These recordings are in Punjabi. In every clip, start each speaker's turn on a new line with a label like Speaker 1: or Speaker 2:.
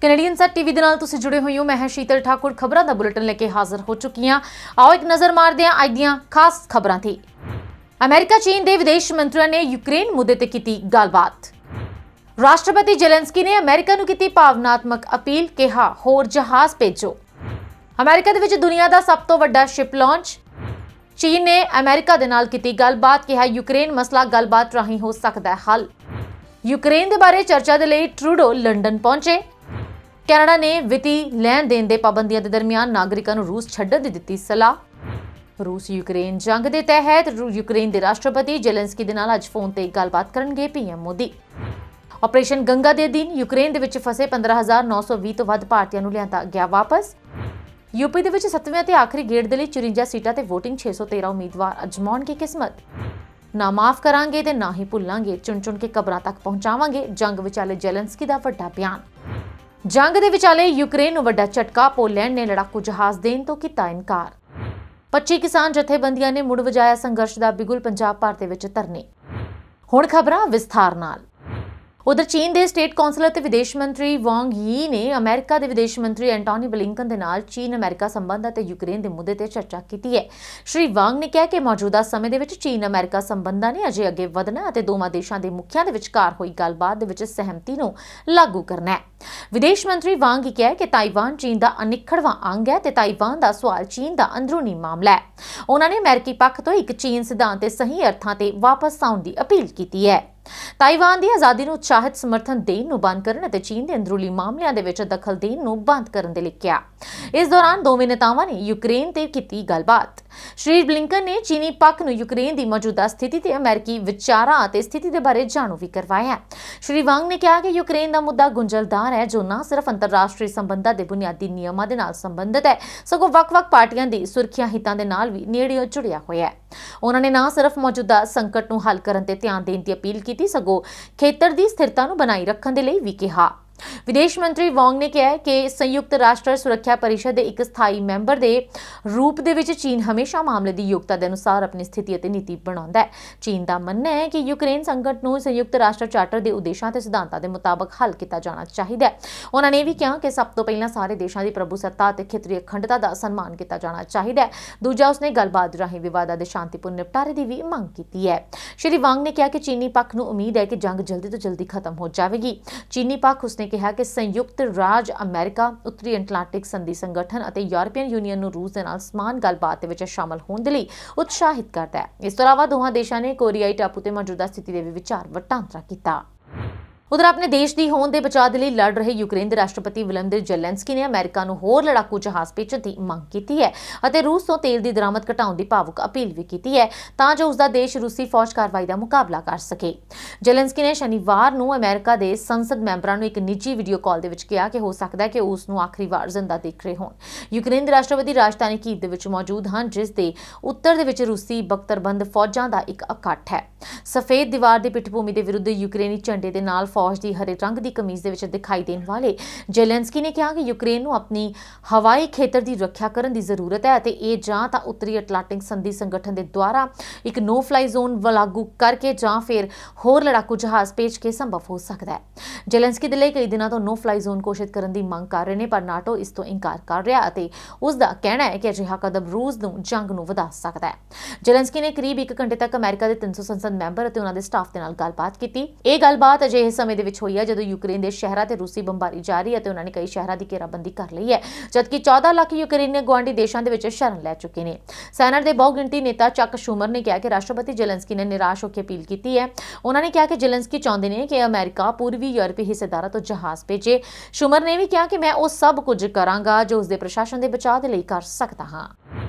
Speaker 1: ਕੈਨੇਡੀਅਨ ਸੈਟ ਟੀਵੀ ਦੇ ਨਾਲ ਤੁਸੀਂ ਜੁੜੇ ਹੋਏ ਹੋ। ਮੈਂ ਹਾਂ ਸ਼ੀਤਲ ਠਾਕੁਰ। ਖਬਰਾਂ ਦਾ ਬੁਲੇਟਿਨ ਲੈ ਕੇ ਹਾਜ਼ਰ ਹੋ ਚੁੱਕੀ ਹਾਂ। ਆਓ ਇੱਕ ਨਜ਼ਰ ਮਾਰਦੇ ਹਾਂ ਅੱਜ ਦੀਆਂ ਖਾਸ ਖਬਰਾਂ ਤੇ। ਅਮਰੀਕਾ ਚੀਨ ਦੇ ਵਿਦੇਸ਼ ਮੰਤਰੀਆਂ ਨੇ ਯੂਕਰੇਨ ਮੁੱਦੇ ਤੇ ਕੀਤੀ ਗੱਲਬਾਤ। ਰਾਸ਼ਟਰਪਤੀ ਜ਼ੈਲੈਂਸਕੀ ਨੇ ਅਮਰੀਕਾ ਨੂੰ ਕੀਤੀ ਭਾਵਨਾਤਮਕ ਅਪੀਲ, ਕਿਹਾ ਹੋਰ ਜਹਾਜ਼ ਭੇਜੋ। ਅਮਰੀਕਾ ਦੇ ਵਿੱਚ ਦੁਨੀਆ ਦਾ ਸਭ ਤੋਂ ਵੱਡਾ ਸ਼ਿਪ ਲਾਂਚ। ਚੀਨ ਨੇ ਅਮਰੀਕਾ ਦੇ ਨਾਲ ਕੀਤੀ ਗੱਲਬਾਤ, ਕਿਹਾ ਯੂਕਰੇਨ ਮਸਲਾ ਗੱਲਬਾਤ ਰਾਹੀਂ ਹੋ ਸਕਦਾ ਹੈ ਹੱਲ। ਯੂਕਰੇਨ ਦੇ ਬਾਰੇ ਚਰਚਾ ਦੇ ਲਈ ਟਰੂਡੋ ਲੰਡਨ ਪਹੁੰਚੇ। ਕੈਨੇਡਾ ਨੇ ਵਿੱਤੀ ਲੈਣ ਦੇਣ ਦੇ ਪਾਬੰਦੀਆਂ ਦੇ ਦਰਮਿਆਨ ਨਾਗਰਿਕਾਂ ਨੂੰ ਰੂਸ ਛੱਡਣ ਦੀ ਦਿੱਤੀ ਸਲਾਹ। ਰੂਸ ਯੂਕਰੇਨ ਜੰਗ ਦੇ ਤਹਿਤ ਯੂਕਰੇਨ ਦੇ ਰਾਸ਼ਟਰਪਤੀ ਜ਼ੈਲੈਂਸਕੀ ਦੇ ਨਾਲ ਅੱਜ ਫੋਨ ਤੇ ਗੱਲਬਾਤ ਕਰਨਗੇ ਪੀਐਮ ਮੋਦੀ। ਆਪਰੇਸ਼ਨ ਗੰਗਾ ਦੇ ਦਿਨ ਯੂਕਰੇਨ ਦੇ ਵਿੱਚ ਫਸੇ 15,920 ਤੋਂ ਵੱਧ ਭਾਰਤੀਆਂ ਨੂੰ ਲਿਆਂਦਾ ਗਿਆ ਵਾਪਸ। ਯੂਪੀ ਦੇ ਵਿੱਚ 7ਵੇਂ ਤੇ ਆਖਰੀ ਗੇੜ ਦੇ ਲਈ 54 ਸੀਟਾਂ ਤੇ VOTING 613 ਉਮੀਦਵਾਰ ਅਜਮਾਉਣਗੇ ਕਿਸਮਤ। ਨਾ ਮਾਫ ਕਰਾਂਗੇ ਤੇ ਨਾ ਹੀ ਭੁੱਲਾਂਗੇ, ਚੁਣ ਕੇ ਕਬਰਾਂ ਤੱਕ ਪਹੁੰਚਾਵਾਂਗੇ। ਜੰਗ ਵਿਚਾਲੇ ਜ਼ੈਲੈਂਸਕੀ ਦਾ ਵੱਡਾ ਬਿਆਨ। ਜੰਗ ਦੇ ਵਿਚਾਲੇ ਯੂਕਰੇਨ ਨੂੰ ਵੱਡਾ ਝਟਕਾ। ਪੋਲੈਂਡ ਨੇ ਲੜਾਕੂ ਜਹਾਜ਼ ਦੇਣ ਤੋਂ ਕੀਤਾ ਇਨਕਾਰ। 25 ਕਿਸਾਨ ਜਥੇਬੰਦੀਆਂ ਨੇ ਮੁੜ ਵਜਾਇਆ ਸੰਘਰਸ਼ ਦਾ ਬਿਗੁਲ। ਪੰਜਾਬ ਭਰ ਦੇ ਵਿੱਚ ਧਰਨੇ। ਹੁਣ ਖਬਰਾਂ ਵਿਸਥਾਰ ਨਾਲ। ਉਧਰ ਚੀਨ ਦੇ ਸਟੇਟ ਕੌਂਸਲਰ ਅਤੇ ਵਿਦੇਸ਼ ਮੰਤਰੀ ਵਾਂਗ ਯੀ ਨੇ ਅਮਰੀਕਾ ਦੇ ਵਿਦੇਸ਼ ਮੰਤਰੀ ਐਂਟੋਨੀ ਬਲਿੰਕਨ ਦੇ ਨਾਲ ਚੀਨ ਅਮਰੀਕਾ ਸੰਬੰਧ ਅਤੇ ਯੂਕਰੇਨ ਦੇ ਮੁੱਦੇ ਤੇ ਚਰਚਾ ਕੀਤੀ ਹੈ। ਸ਼੍ਰੀ ਵਾਂਗ ਨੇ ਕਿਹਾ ਕਿ ਮੌਜੂਦਾ ਸਮੇਂ ਦੇ ਵਿੱਚ ਚੀਨ ਅਮਰੀਕਾ ਸੰਬੰਧਾਂ ਨੇ ਅਜੇ ਅੱਗੇ ਵਧਣਾ ਅਤੇ ਦੋਵਾਂ ਦੇਸ਼ਾਂ ਦੇ ਮੁਖੀਆਂ ਦੇ ਵਿਚਕਾਰ ਹੋਈ ਗੱਲਬਾਤ ਦੇ ਵਿੱਚ ਸਹਿਮਤੀ ਨੂੰ ਲਾਗੂ ਕਰਨਾ ਹੈ। ਵਿਦੇਸ਼ ਮੰਤਰੀ ਵਾਂਗ ਨੇ ਕਿਹਾ ਕਿ ਤਾਈਵਾਨ ਚੀਨ ਦਾ ਅਨਿੱਖੜਵਾਂ ਅੰਗ ਹੈ ਤੇ ਤਾਈਵਾਨ ਦਾ ਸਵਾਲ ਚੀਨ ਦਾ ਅੰਦਰੂਨੀ ਮਾਮਲਾ ਹੈ। ਉਹਨਾਂ ਨੇ ਅਮਰੀਕੀ ਪੱਖ ਤੋਂ ਇੱਕ ਚੀਨ ਸਿਧਾਂਤ ਤੇ ਸਹੀ ਅਰਥਾਂ ਤੇ ਵਾਪਸ ਆਉਣ ਦੀ ਅਪੀਲ ਕੀਤੀ ਹੈ। ਤਾਈਵਾਨ ਦੀ ਆਜ਼ਾਦੀ ਨੂੰ ਉਤਸ਼ਾਹਿਤ ਸਮਰਥਨ ਦੇਣ ਨੂੰ ਬੰਦ ਕਰਨ ਅਤੇ ਚੀਨ ਦੇ ਅੰਦਰੂਨੀ ਮਾਮਲਿਆਂ ਦੇ ਵਿੱਚ ਦਖਲ ਦੇਣ ਨੂੰ ਬੰਦ ਕਰਨ ਦੇ ਲਈ ਕਿਹਾ। ਇਸ ਦੌਰਾਨ ਦੋਵੇਂ ਨੇਤਾਵਾਂ ਨੇ ਯੂਕਰੇਨ ਤੇ ਕੀਤੀ ਗੱਲਬਾਤ। ਸ਼੍ਰੀ ਬਲਿੰਕਨ ਨੇ ਚੀਨੀ ਪੱਖ ਨੂੰ ਯੂਕਰੇਨ ਦੀ ਮੌਜੂਦਾ ਸਥਿਤੀ ਤੇ ਅਮਰੀਕੀ ਵਿਚਾਰਾਂ ਅਤੇ ਸਥਿਤੀ ਦੇ ਬਾਰੇ ਜਾਣੂ ਵੀ ਕਰਵਾਇਆ। ਸ਼੍ਰੀ ਵਾਂਗ ਨੇ ਕਿਹਾ ਕਿ ਯੂਕਰੇਨ ਦਾ ਮੁੱਦਾ ਗੁੰਝਲਦਾਰ ਹੈ, ਜੋ ਨਾ ਸਿਰਫ ਅੰਤਰਰਾਸ਼ਟਰੀ ਸੰਬੰਧਾਂ ਦੇ ਬੁਨਿਆਦੀ ਨਿਯਮਾਂ ਦੇ ਨਾਲ ਸੰਬੰਧਿਤ ਹੈ, ਸਗੋਂ ਵੱਖ-ਵੱਖ ਪਾਰਟੀਆਂ ਦੀ ਸੁਰੱਖਿਆ ਹਿੱਤਾਂ ਦੇ ਨਾਲ ਵੀ ਨੇੜਿਓਂ ਜੁੜਿਆ ਹੋਇਆ ਹੈ। ਉਹਨਾਂ ਨੇ ਨਾ ਸਿਰਫ ਮੌਜੂਦਾ ਸੰਕਟ ਨੂੰ ਹੱਲ ਕਰਨ ਤੇ ਧਿਆਨ ਦੇਣ ਦੀ ਅਪੀਲ ਕੀਤੀ, ਸਗੋਂ ਖੇਤਰ ਦੀ ਸਥਿਰਤਾ ਨੂੰ ਬਣਾਈ ਰੱਖਣ ਦੇ ਲਈ ਵੀ ਕਿਹਾ। ਵਿਦੇਸ਼ ਮੰਤਰੀ ਵਾਂਗ ਨੇ ਕਿਹਾ ਕਿ ਸੰਯੁਕਤ ਰਾਸ਼ਟਰ ਸੁਰੱਖਿਆ ਪਰਿਸ਼ਦ ਦੇ ਇੱਕ ਸਥਾਈ ਮੈਂਬਰ ਦੇ ਰੂਪ ਦੇ ਵਿੱਚ ਚੀਨ ਹਮੇਸ਼ਾ ਮਾਮਲੇ ਦੀ ਯੋਗਤਾ ਦੇ ਅਨੁਸਾਰ ਆਪਣੀ ਸਥਿਤੀ ਅਤੇ ਨੀਤੀ ਬਣਾਉਂਦਾ ਹੈ। ਚੀਨ ਦਾ ਮੰਨਣਾ ਹੈ ਕਿ ਯੂਕਰੇਨ ਸੰਕਟ ਨੂੰ ਸੰਯੁਕਤ ਰਾਸ਼ਟਰ ਚਾਰਟਰ ਦੇ ਉਦੇਸ਼ਾਂ ਤੇ ਸਿਧਾਂਤਾਂ ਦੇ ਮੁਤਾਬਕ ਹੱਲ ਕੀਤਾ ਜਾਣਾ ਚਾਹੀਦਾ ਹੈ। ਉਹਨਾਂ ਨੇ ਵੀ ਕਿਹਾ ਕਿ ਸਭ ਤੋਂ ਪਹਿਲਾਂ ਸਾਰੇ ਦੇਸ਼ਾਂ ਦੀ ਪ੍ਰਭੂਸੱਤਾ ਅਤੇ ਖੇਤਰੀ ਅਖੰਡਤਾ ਦਾ ਸਨਮਾਨ ਕੀਤਾ ਜਾਣਾ ਚਾਹੀਦਾ ਹੈ। ਦੂਜਾ, ਉਸਨੇ ਗੱਲਬਾਤ ਰਾਹੀਂ ਵਿਵਾਦਾਂ ਦੇ ਸ਼ਾਂਤੀਪੂਰਨ ਨਿਪਟਾਰੇ ਦੀ ਵੀ ਮੰਗ ਕੀਤੀ ਹੈ। ਸ਼੍ਰੀ ਵਾਂਗ ਨੇ ਕਿਹਾ ਕਿ ਚੀਨੀ ਪੱਖ ਨੂੰ ਉਮੀਦ ਹੈ ਕਿ ਜੰਗ ਜਲਦੀ ਤੋਂ ਜਲਦੀ ਖਤਮ ਹੋ ਜਾਵੇਗੀ। ਚੀਨੀ ਪੱਖ ਉਸਨੇ ਕਿਹਾ ਕਿ ਸੰਯੁਕਤ ਰਾਜ ਅਮਰੀਕਾ, ਉੱਤਰੀ ਐਟਲਾਂਟਿਕ ਸੰਧੀ ਸੰਗਠਨ ਅਤੇ ਯੂਰਪੀਅਨ ਯੂਨੀਅਨ ਨੂੰ ਰੂਸ ਦੇ ਨਾਲ ਸਮਾਨ ਗੱਲਬਾਤ ਦੇ ਵਿੱਚ ਸ਼ਾਮਲ ਹੋਣ ਦੇ ਲਈ ਉਤਸ਼ਾਹਿਤ ਕਰਦਾ ਹੈ। ਇਸ ਤੋਂ ਇਲਾਵਾ ਦੋਹਾਂ ਦੇਸ਼ਾਂ ਨੇ ਕੋਰੀਆਈ ਟਾਪੂ ਤੇ ਮੌਜੂਦਾ ਸਥਿਤੀ ਦੇ ਵੀ ਵਿਚਾਰ ਵਟਾਂਦਰਾ ਕੀਤਾ। ਉਧਰ ਆਪਣੇ ਦੇਸ਼ ਦੀ ਹੋਂਦ ਦੇ ਬਚਾਅ ਦੇ ਲਈ ਲੜ ਰਹੇ ਯੂਕਰੇਨ ਦੇ ਰਾਸ਼ਟਰਪਤੀ ਵਲੋਦੀਮੀਰ ਜ਼ੈਲੈਂਸਕੀ ਨੇ ਅਮਰੀਕਾ ਨੂੰ ਹੋਰ ਲੜਾਕੂ ਜਹਾਜ਼ ਭੇਜਣ ਦੀ ਮੰਗ ਕੀਤੀ ਹੈ ਅਤੇ ਰੂਸ ਤੋਂ ਤੇਲ ਦੀ ਦਰਾਮਦ ਘਟਾਉਣ ਦੀ ਭਾਵੁਕ ਅਪੀਲ ਵੀ ਕੀਤੀ ਹੈ ਤਾਂ ਜੋ ਉਸਦਾ ਦੇਸ਼ ਰੂਸੀ ਫੌਜ ਕਾਰਵਾਈ ਦਾ ਮੁਕਾਬਲਾ ਕਰ ਸਕੇ। ਜ਼ੈਲੈਂਸਕੀ ਨੇ ਸ਼ਨੀਵਾਰ ਨੂੰ ਅਮਰੀਕਾ ਦੇ ਸੰਸਦ ਮੈਂਬਰਾਂ ਨੂੰ ਇੱਕ ਨਿੱਜੀ ਵੀਡੀਓ ਕਾਲ ਦੇ ਵਿੱਚ ਕਿਹਾ ਕਿ ਹੋ ਸਕਦਾ ਹੈ ਕਿ ਉਸ ਨੂੰ ਆਖਰੀ ਵਾਰ ਜ਼ਿੰਦਾ ਦੇਖ ਰਹੇ ਹੋਣ। ਯੂਕਰੇਨ ਦੇ ਰਾਸ਼ਟਰਪਤੀ ਰਾਜਧਾਨੀ ਕੀਵ ਦੇ ਵਿੱਚ ਮੌਜੂਦ ਹਨ, ਜਿਸ ਦੇ ਉੱਤਰ ਦੇ ਵਿੱਚ ਰੂਸੀ ਬਖਤਰਬੰਦ ਫੌਜਾਂ ਦਾ ਇੱਕ ਇਕੱਠ ਹੈ। ਸਫੇਦ ਦੀਵਾਰ ਦੀ ਪਿੱਠਭੂਮੀ ਦੇ ਵਿਰੁੱਧ ਯੂਕਰੇਨੀ ਝੰਡੇ ਦੇ ਨਾਲ ਫੌਜ ਦੀ ਹਰੇ ਰੰਗ ਦੀ ਕਮੀਜ਼ ਦੇ ਵਿੱਚ ਦਿਖਾਈ ਦੇਣ ਵਾਲੇ ਜ਼ੈਲੈਂਸਕੀ ਨੇ ਕਿਹਾ ਕਿ ਯੂਕਰੇਨ ਨੂੰ ਆਪਣੀ ਹਵਾਈ ਖੇਤਰ ਦੀ ਰੱਖਿਆ ਕਰਨ ਦੀ ਜ਼ਰੂਰਤ ਹੈ ਅਤੇ ਇਹ ਜਾਂ ਤਾਂ ਉੱਤਰੀ ਐਟਲਾਂਟਿਕ ਸੰਧੀ ਸੰਗਠਨ ਦੇ ਦੁਆਰਾ ਇੱਕ ਨੋ ਫਲਾਈ ਜ਼ੋਨ ਲਾਗੂ ਕਰਕੇ ਜਾਂ ਫਿਰ ਹੋਰ ਲੜਾਕੂ ਜਹਾਜ਼ ਭੇਜ ਕੇ ਸੰਭਵ ਹੋ ਸਕਦਾ ਹੈ। ਜ਼ੈਲੈਂਸਕੀ ਦੇ ਲਈ ਕਈ ਦਿਨਾਂ ਤੋਂ ਨੋ ਫਲਾਈ ਜ਼ੋਨ ਘੋਸ਼ਿਤ ਕਰਨ ਦੀ ਮੰਗ ਕਰ ਰਹੇ ਨੇ, ਪਰ ਨਾਟੋ ਇਸ ਤੋਂ ਇਨਕਾਰ ਕਰ ਰਿਹਾ ਅਤੇ ਉਸ ਦਾ ਕਹਿਣਾ ਹੈ ਕਿ ਅਜਿਹਾ ਕਦਮ ਰੂਸ ਨੂੰ ਜੰਗ ਨੂੰ ਵਧਾ ਸਕਦਾ ਹੈ। ਜ਼ੈਲੈਂਸਕੀ ਨੇ ਕਰੀਬ 1 ਘੰਟੇ ਤੱਕ ਅਮਰੀਕਾ ਦੇ 300 ਸੰਸਦ ਮੈਂਬਰ ਅਤੇ ਉਹਨਾਂ ਦੇ ਸਟਾਫ ਦੇ ਨਾਲ ਗੱਲਬਾਤ ਕੀਤੀ। ਇਹ ਗੱਲਬਾਤ ਅਜਿਹੇ ਸਮੇਂ ਦੇ ਵਿੱਚ ਹੋਈ ਹੈ ਜਦੋਂ ਯੂਕਰੇਨ ਦੇ ਸ਼ਹਿਰਾਂ ਤੇ ਰੂਸੀ ਬੰਬਾਰੀ ਜਾਰੀ ਹੈ ਤੇ ਉਹਨਾਂ ਨੇ ਕਈ ਸ਼ਹਿਰਾਂ ਦੀ ਘੇਰਾਬੰਦੀ ਕਰ ਲਈ ਹੈ, ਜਦਕਿ 14 ਲੱਖ ਯੂਕਰੇਨੀ ਗੁਆਂਢੀ ਦੇਸ਼ਾਂ ਦੇ ਵਿੱਚ ਸ਼ਰਨ ਲੈ ਚੁੱਕੇ ਨੇ। ਸੈਨੇਟ ਦੇ ਬਹੁਗਿਣਤੀ ਨੇਤਾ ਚੱਕ ਸ਼ੂਮਰ ਨੇ ਕਿਹਾ ਕਿ ਰਾਸ਼ਟਰਪਤੀ ਜ਼ੈਲੈਂਸਕੀ ਨੇ ਨਿਰਾਸ਼ ਹੋ ਕੇ ਅਪੀਲ ਕੀਤੀ ਹੈ। ਉਹਨਾਂ ਨੇ ਕਿਹਾ ਕਿ ਜ਼ੈਲੈਂਸਕੀ ਚਾਹੁੰਦੇ ਨੇ ਕਿ ਅਮਰੀਕਾ ਪੂਰਬੀ ਯੂਰਪੀ ਹਿੱਸੇਦਾਰਾਂ ਤੋਂ ਜਹਾਜ਼ ਭੇਜੇ। ਸ਼ੂਮਰ ਨੇ ਵੀ ਕਿਹਾ ਕਿ ਮੈਂ ਉਹ ਸਭ ਕੁਝ ਕਰਾਂਗਾ ਜੋ ਉਸਦੇ ਪ੍ਰਸ਼ਾਸਨ ਦੇ ਬਚਾਅ ਦੇ ਲਈ ਕਰ ਸਕਦਾ ਹਾਂ।